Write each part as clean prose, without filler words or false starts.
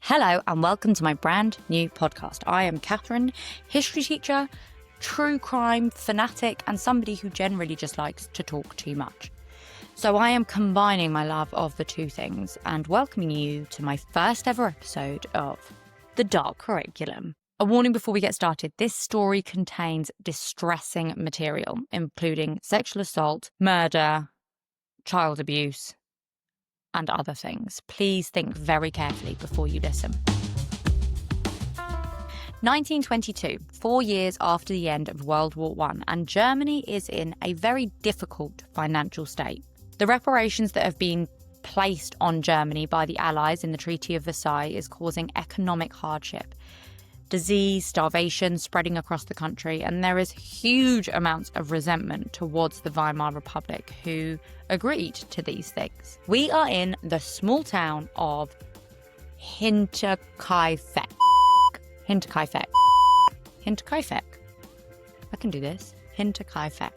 Hello and welcome to my brand new podcast. I am Catherine, history teacher, true crime fanatic, and somebody who generally just likes to talk too much. So I am combining my love of the two things and welcoming you to my first ever episode of The Dark Curriculum. A warning before we get started, this story contains distressing material, including sexual assault, murder, child abuse, and other things. Please think very carefully before you listen. 1922, 4 years after the end of World War I, and Germany is in a very difficult financial state. The reparations that have been placed on Germany by the Allies in the Treaty of Versailles is causing economic hardship. Disease, starvation spreading across the country, and there is huge amounts of resentment towards the Weimar Republic, who agreed to these things. We are in the small town of Hinterkaifeck. Hinterkaifeck. I can do this. Hinterkaifeck.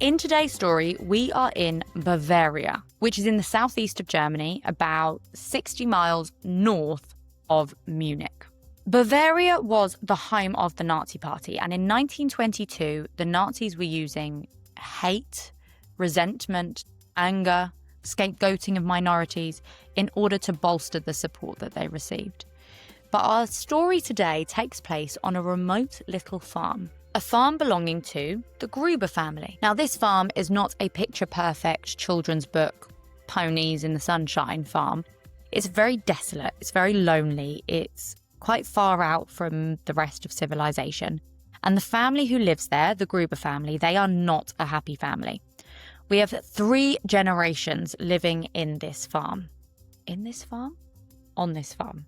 In today's story, we are in Bavaria, which is in the southeast of Germany, about 60 miles north of Munich. Bavaria was the home of the Nazi Party, and in 1922, the Nazis were using hate, resentment, anger, scapegoating of minorities in order to bolster the support that they received. But our story today takes place on a remote little farm, a farm belonging to the Gruber family. Now, this farm is not a picture-perfect children's book, ponies in the sunshine farm. It's very desolate, it's very lonely, it's quite far out from the rest of civilization. And the family who lives there, the Gruber family, they are not a happy family. We have 3 generations living in this farm. In this farm? On this farm.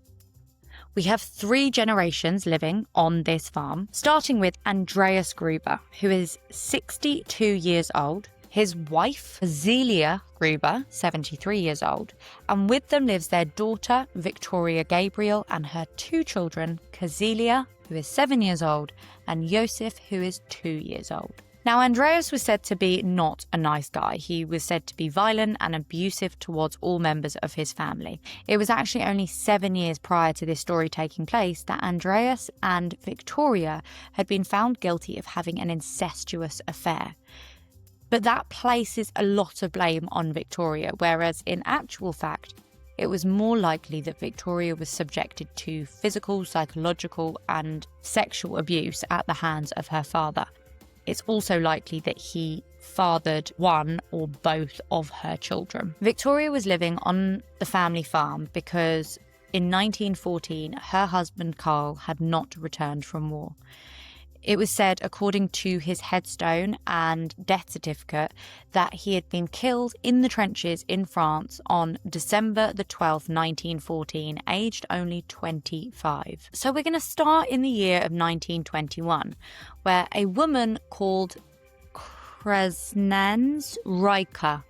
We have 3 generations living on this farm, starting with Andreas Gruber, who is 62 years old, his wife, Zelia Gruber, 73 years old, and with them lives their daughter, Victoria Gabriel, and her 2 children, Kazelia, who is 7 years old, and Josef, who is 2 years old. Now, Andreas was said to be not a nice guy. He was said to be violent and abusive towards all members of his family. It was actually only 7 years prior to this story taking place that Andreas and Victoria had been found guilty of having an incestuous affair. But that places a lot of blame on Victoria, whereas in actual fact, it was more likely that Victoria was subjected to physical, psychological, and sexual abuse at the hands of her father. It's also likely that he fathered one or both of her children. Victoria was living on the family farm because in 1914, her husband Carl had not returned from war. It was said, according to his headstone and death certificate, that he had been killed in the trenches in France on December the 12th, 1914, aged only 25. So we're going to start in the year of 1921, where a woman called Kresnens Reicher,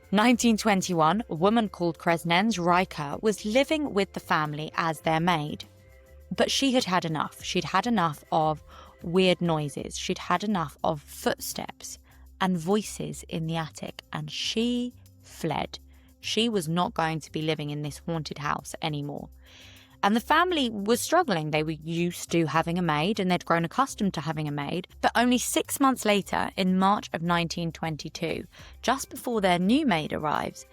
1921, a woman called Kresnens Reicher was living with the family as their maid. But she had had enough. She'd had enough of weird noises. She'd had enough of footsteps and voices in the attic, and she fled. She was not going to be living in this haunted house anymore. And the family was struggling. They were used to having a maid and they'd grown accustomed to having a maid. But only 6 months later, in March of 1922, just before their new maid arrives,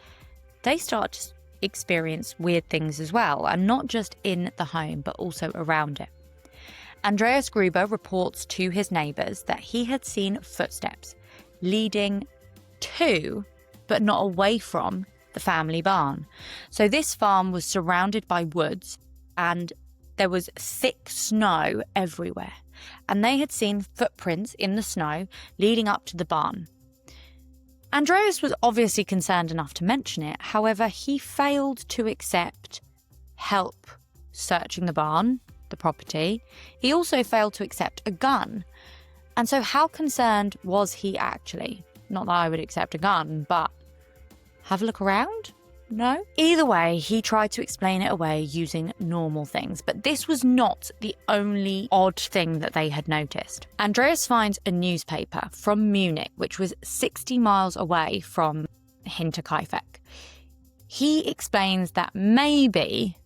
they start to experience weird things as well, and not just in the home, but also around it. Andreas Gruber reports to his neighbours that he had seen footsteps leading to, but not away from, the family barn. So this farm was surrounded by woods, and there was thick snow everywhere, and they had seen footprints in the snow leading up to the barn. Andreas was obviously concerned enough to mention it. However, he failed to accept help searching the barn, the property. He also failed to accept a gun. And so how concerned was he actually? Not that I would accept a gun, but have a look around? No? Either way, he tried to explain it away using normal things, but this was not the only odd thing that they had noticed. Andreas finds a newspaper from Munich, which was 60 miles away from Hinterkaifeck. He explains that maybe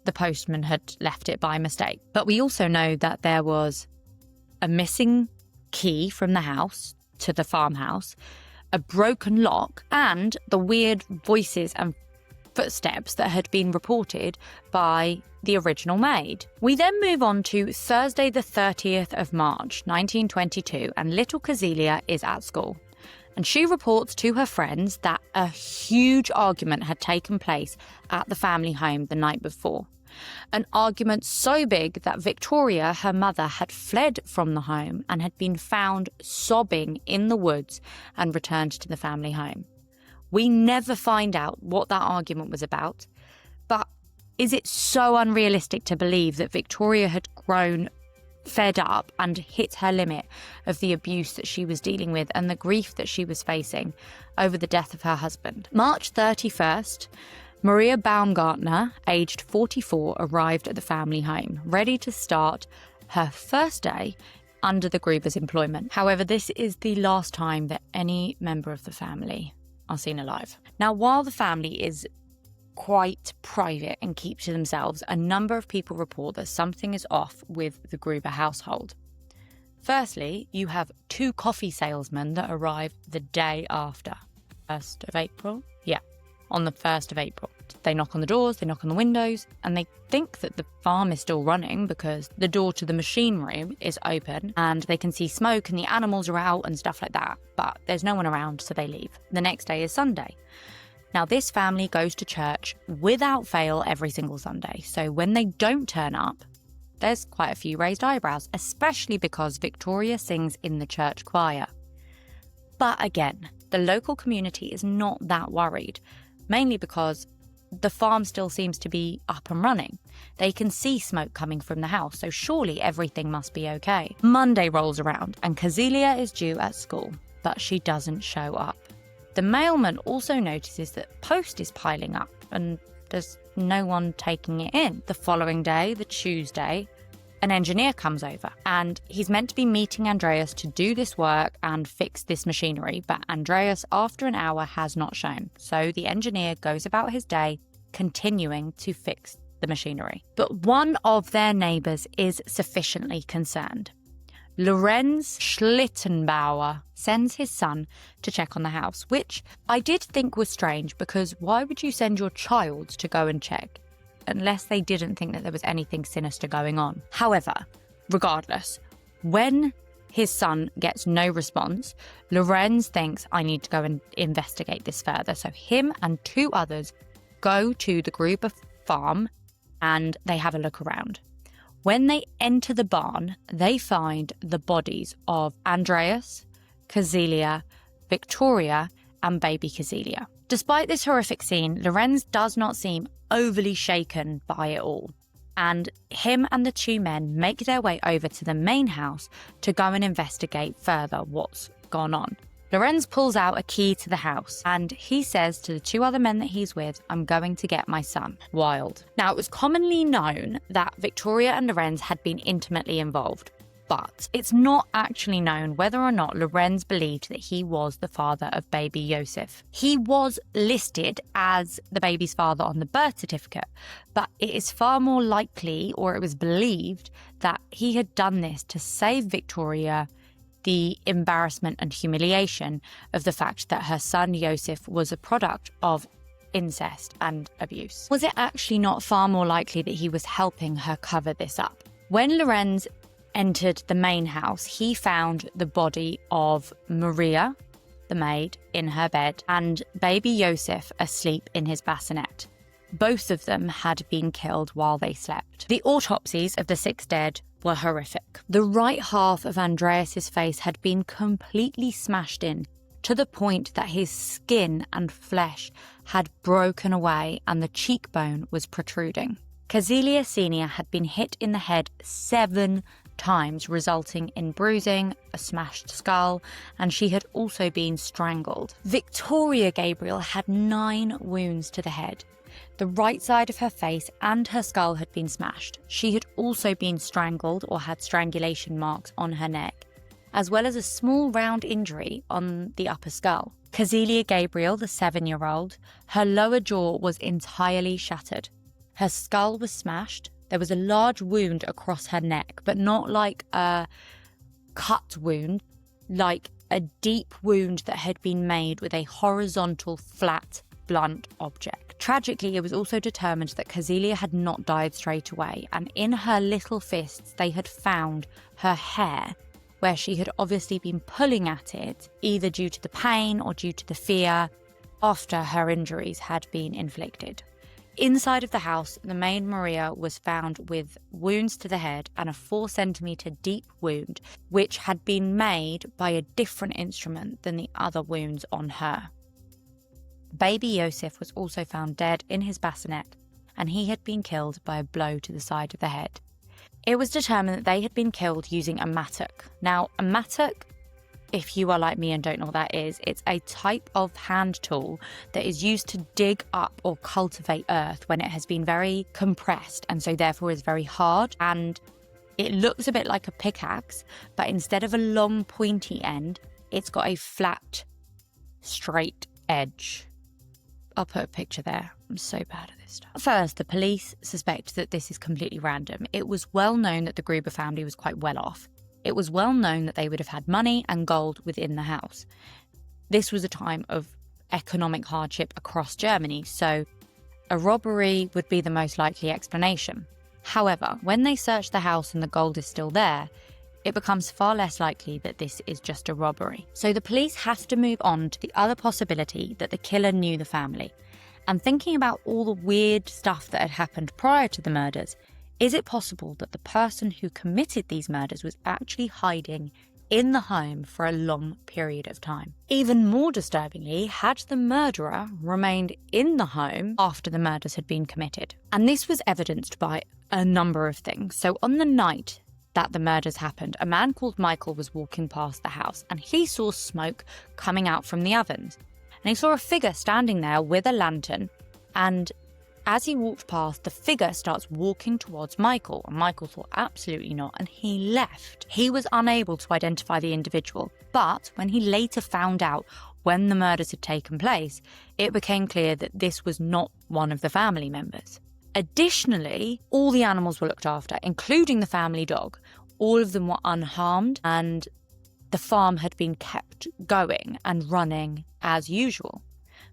the postman had left it by mistake. But we also know that there was a missing key from the house to the farmhouse, a broken lock, and the weird voices and footsteps that had been reported by the original maid. We then move on to Thursday the 30th of March 1922, and little Kazelia is at school. And she reports to her friends that a huge argument had taken place at the family home the night before. An argument so big that Victoria, her mother, had fled from the home and had been found sobbing in the woods and returned to the family home. We never find out what that argument was about, but is it so unrealistic to believe that Victoria had grown fed up and hit her limit of the abuse that she was dealing with and the grief that she was facing over the death of her husband? March 31st, Maria Baumgartner, aged 44, arrived at the family home, ready to start her first day under the Gruber's employment. However, this is the last time that any member of the family are seen alive. Now, while the family is quite private and keep to themselves, a number of people report that something is off with the Gruber household. Firstly, you have 2 coffee salesmen that arrived the day after. 1st of April? Yeah, on the 1st of April. They knock on the doors, they knock on the windows, and they think that the farm is still running because the door to the machine room is open and they can see smoke and the animals are out and stuff like that. But there's no one around, so they leave. The next day is Sunday. Now, this family goes to church without fail every single Sunday. So when they don't turn up, there's quite a few raised eyebrows, especially because Victoria sings in the church choir. But again, the local community is not that worried, mainly because the farm still seems to be up and running. They can see smoke coming from the house, so surely everything must be okay. Monday rolls around and Kazelia is due at school, but she doesn't show up. The mailman also notices that post is piling up and there's no one taking it in. The following day, the Tuesday, an engineer comes over and he's meant to be meeting Andreas to do this work and fix this machinery, but Andreas, after an hour, has not shown. So the engineer goes about his day continuing to fix the machinery. But one of their neighbours is sufficiently concerned. Lorenz Schlittenbauer sends his son to check on the house, which I did think was strange because why would you send your child to go and check unless they didn't think that there was anything sinister going on? However, regardless, when his son gets no response, Lorenz thinks, I need to go and investigate this further. So him and 2 others go to the Gruber farm and they have a look around. When they enter the barn, they find the bodies of Andreas, Kazelia, Victoria, and baby Kazelia. Despite this horrific scene, Lorenz does not seem overly shaken by it all. And him and the 2 men make their way over to the main house to go and investigate further what's gone on. Lorenz pulls out a key to the house and he says to the 2 other men that he's with, I'm going to get my son. Wild. Now, it was commonly known that Victoria and Lorenz had been intimately involved, but it's not actually known whether or not Lorenz believed that he was the father of baby Josef. He was listed as the baby's father on the birth certificate, but it is far more likely, or it was believed, that he had done this to save Victoria the embarrassment and humiliation of the fact that her son Josef was a product of incest and abuse. Was it actually not far more likely that he was helping her cover this up? When Lorenz entered the main house, he found the body of Maria, the maid, in her bed, and baby Josef asleep in his bassinet. Both of them had been killed while they slept. The autopsies of the 6 dead were horrific. The right half of Andreas's face had been completely smashed in to the point that his skin and flesh had broken away and the cheekbone was protruding. Kazelia Sr. had been hit in the head 7 times, resulting in bruising, a smashed skull, and she had also been strangled. Victoria Gabriel had 9 wounds to the head. The right side of her face and her skull had been smashed. She had also been strangled or had strangulation marks on her neck, as well as a small round injury on the upper skull. Kazelia Gabriel, the 7-year-old, her lower jaw was entirely shattered. Her skull was smashed. There was a large wound across her neck, but not like a cut wound, like a deep wound that had been made with a horizontal, flat, blunt object. Tragically, it was also determined that Kazelia had not died straight away, and in her little fists they had found her hair, where she had obviously been pulling at it, either due to the pain or due to the fear, after her injuries had been inflicted. Inside of the house, the maid Maria was found with wounds to the head and a 4-centimetre deep wound, which had been made by a different instrument than the other wounds on her. Baby Yosef was also found dead in his bassinet, and he had been killed by a blow to the side of the head. It was determined that they had been killed using a mattock. Now, a mattock, if you are like me and don't know what that is, it's a type of hand tool that is used to dig up or cultivate earth when it has been very compressed and so therefore is very hard. And it looks a bit like a pickaxe, but instead of a long pointy end, it's got a flat, straight edge. I'll put a picture there. I'm so bad at this stuff. First, the police suspect that this is completely random. It was well known that the Gruber family was quite well off. It was well known that they would have had money and gold within the house. This was a time of economic hardship across Germany, so a robbery would be the most likely explanation. However, when they search the house and the gold is still there, it becomes far less likely that this is just a robbery. So the police have to move on to the other possibility that the killer knew the family. And thinking about all the weird stuff that had happened prior to the murders, is it possible that the person who committed these murders was actually hiding in the home for a long period of time? Even more disturbingly, had the murderer remained in the home after the murders had been committed? And this was evidenced by a number of things. So on the night that the murders happened, a man called Michael was walking past the house and he saw smoke coming out from the ovens. And he saw a figure standing there with a lantern, and as he walked past, the figure starts walking towards Michael, and Michael thought absolutely not, and he left. He was unable to identify the individual, but when he later found out when the murders had taken place, it became clear that this was not one of the family members. Additionally, all the animals were looked after, including the family dog. All of them were unharmed, and the farm had been kept going and running as usual.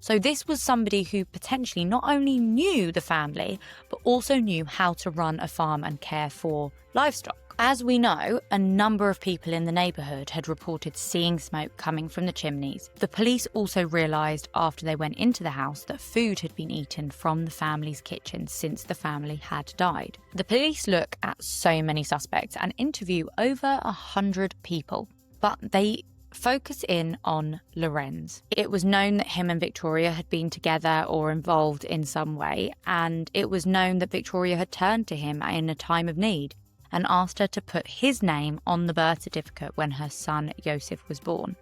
So this was somebody who potentially not only knew the family, but also knew how to run a farm and care for livestock. As we know, a number of people in the neighbourhood had reported seeing smoke coming from the chimneys. The police also realised after they went into the house that food had been eaten from the family's kitchen since the family had died. The police look at so many suspects and interview over 100 people, but they focus in on Lorenz. It was known that him and Victoria had been together or involved in some way, and it was known that Victoria had turned to him in a time of need and asked her to put his name on the birth certificate when her son Joseph was born.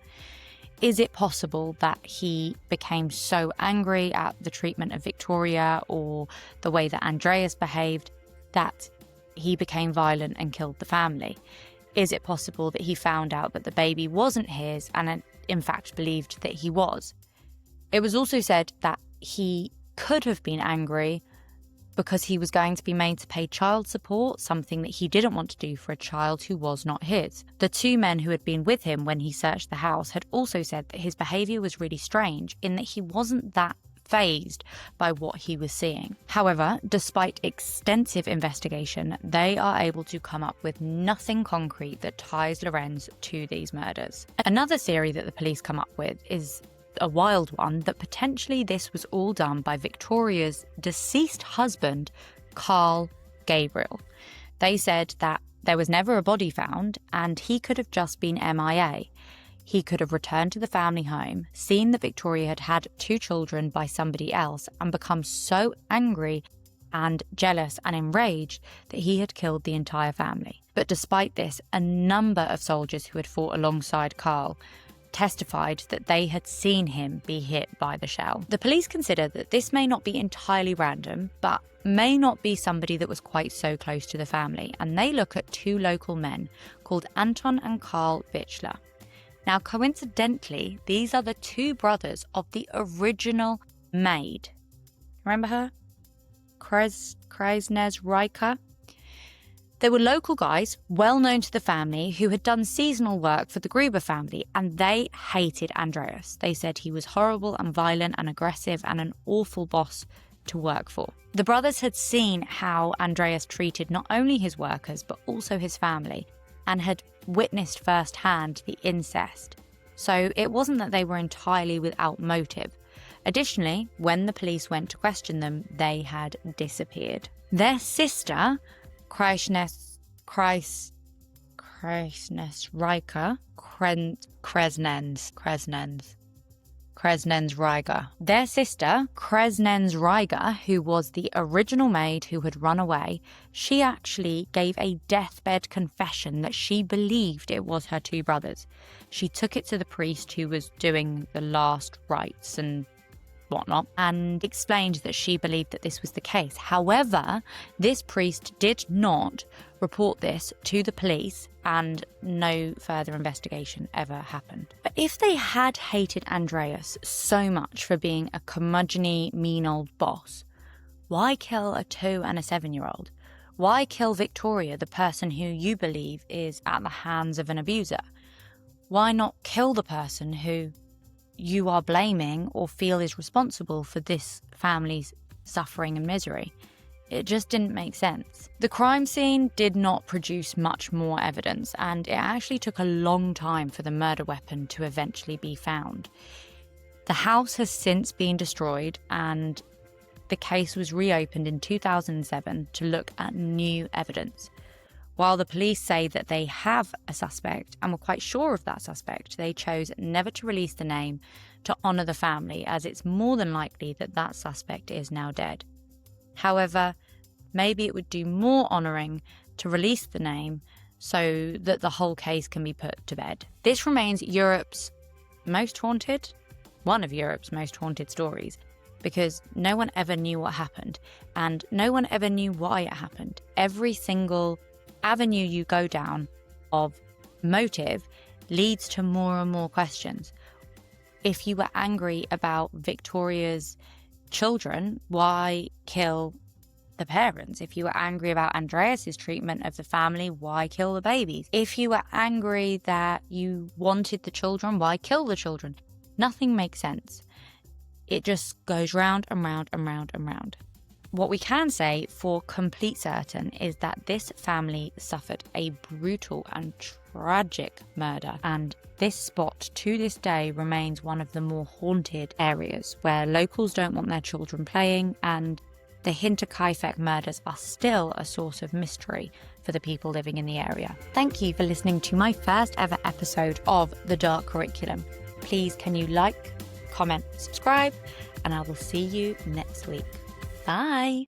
Is it possible that he became so angry at the treatment of Victoria or the way that Andreas behaved that he became violent and killed the family? Is it possible that he found out that the baby wasn't his and in fact believed that he was? It was also said that he could have been angry because he was going to be made to pay child support, something that he didn't want to do for a child who was not his. The two men who had been with him when he searched the house had also said that his behaviour was really strange in that he wasn't that fazed by what he was seeing. However, despite extensive investigation, they are able to come up with nothing concrete that ties Lorenz to these murders. Another theory that the police come up with is a wild one, that potentially this was all done by Victoria's deceased husband, Carl Gabriel. They said that there was never a body found and he could have just been MIA. He could have returned to the family home, seen that Victoria had had 2 children by somebody else, and become so angry and jealous and enraged that he had killed the entire family. But despite this, a number of soldiers who had fought alongside Carl testified that they had seen him be hit by the shell. The police consider that this may not be entirely random, but may not be somebody that was quite so close to the family, and they look at 2 local men called Anton and Karl Bichler. Now, coincidentally, these are the two brothers of the original maid. Remember her? Kreisner's Riker? They were local guys, well known to the family, who had done seasonal work for the Gruber family, and they hated Andreas. They said he was horrible and violent and aggressive and an awful boss to work for. The brothers had seen how Andreas treated not only his workers, but also his family, and had witnessed firsthand the incest. So it wasn't that they were entirely without motive. Additionally, when the police went to question them, they had disappeared. Their sister, Kreisner's Riker, Kresnens Riger. Their sister, Kresnens Riger, who was the original maid who had run away, she actually gave a deathbed confession that she believed it was her two brothers. She took it to the priest who was doing the last rites and whatnot, and explained that she believed that this was the case. However, this priest did not report this to the police, and no further investigation ever happened. But if they had hated Andreas so much for being a curmudgeon-y, mean old boss, why kill a 2 and a 7-year-old? Why kill Victoria, the person who you believe is at the hands of an abuser? Why not kill the person who you are blaming or feel is responsible for this family's suffering and misery? It just didn't make sense. The crime scene did not produce much more evidence, and it actually took a long time for the murder weapon to eventually be found. The house has since been destroyed, and the case was reopened in 2007 to look at new evidence. While the police say that they have a suspect and were quite sure of that suspect, they chose never to release the name to honour the family, as it's more than likely that that suspect is now dead. However, maybe it would do more honouring to release the name so that the whole case can be put to bed. This remains one of Europe's most haunted stories, because no one ever knew what happened, and no one ever knew why it happened. Every single avenue you go down of motive leads to more and more questions. If you were angry about Victoria's children, why kill the parents? If you were angry about Andreas's treatment of the family, why kill the babies? If you were angry that you wanted the children, why kill the children? Nothing makes sense. It just goes round and round and round and round. What we can say for complete certain is that this family suffered a brutal and tragic murder, and this spot to this day remains one of the more haunted areas where locals don't want their children playing, and the Hinterkaifeck murders are still a source of mystery for the people living in the area. Thank you for listening to my first ever episode of The Dark Curriculum. Please can you like, comment, subscribe, and I will see you next week. Bye.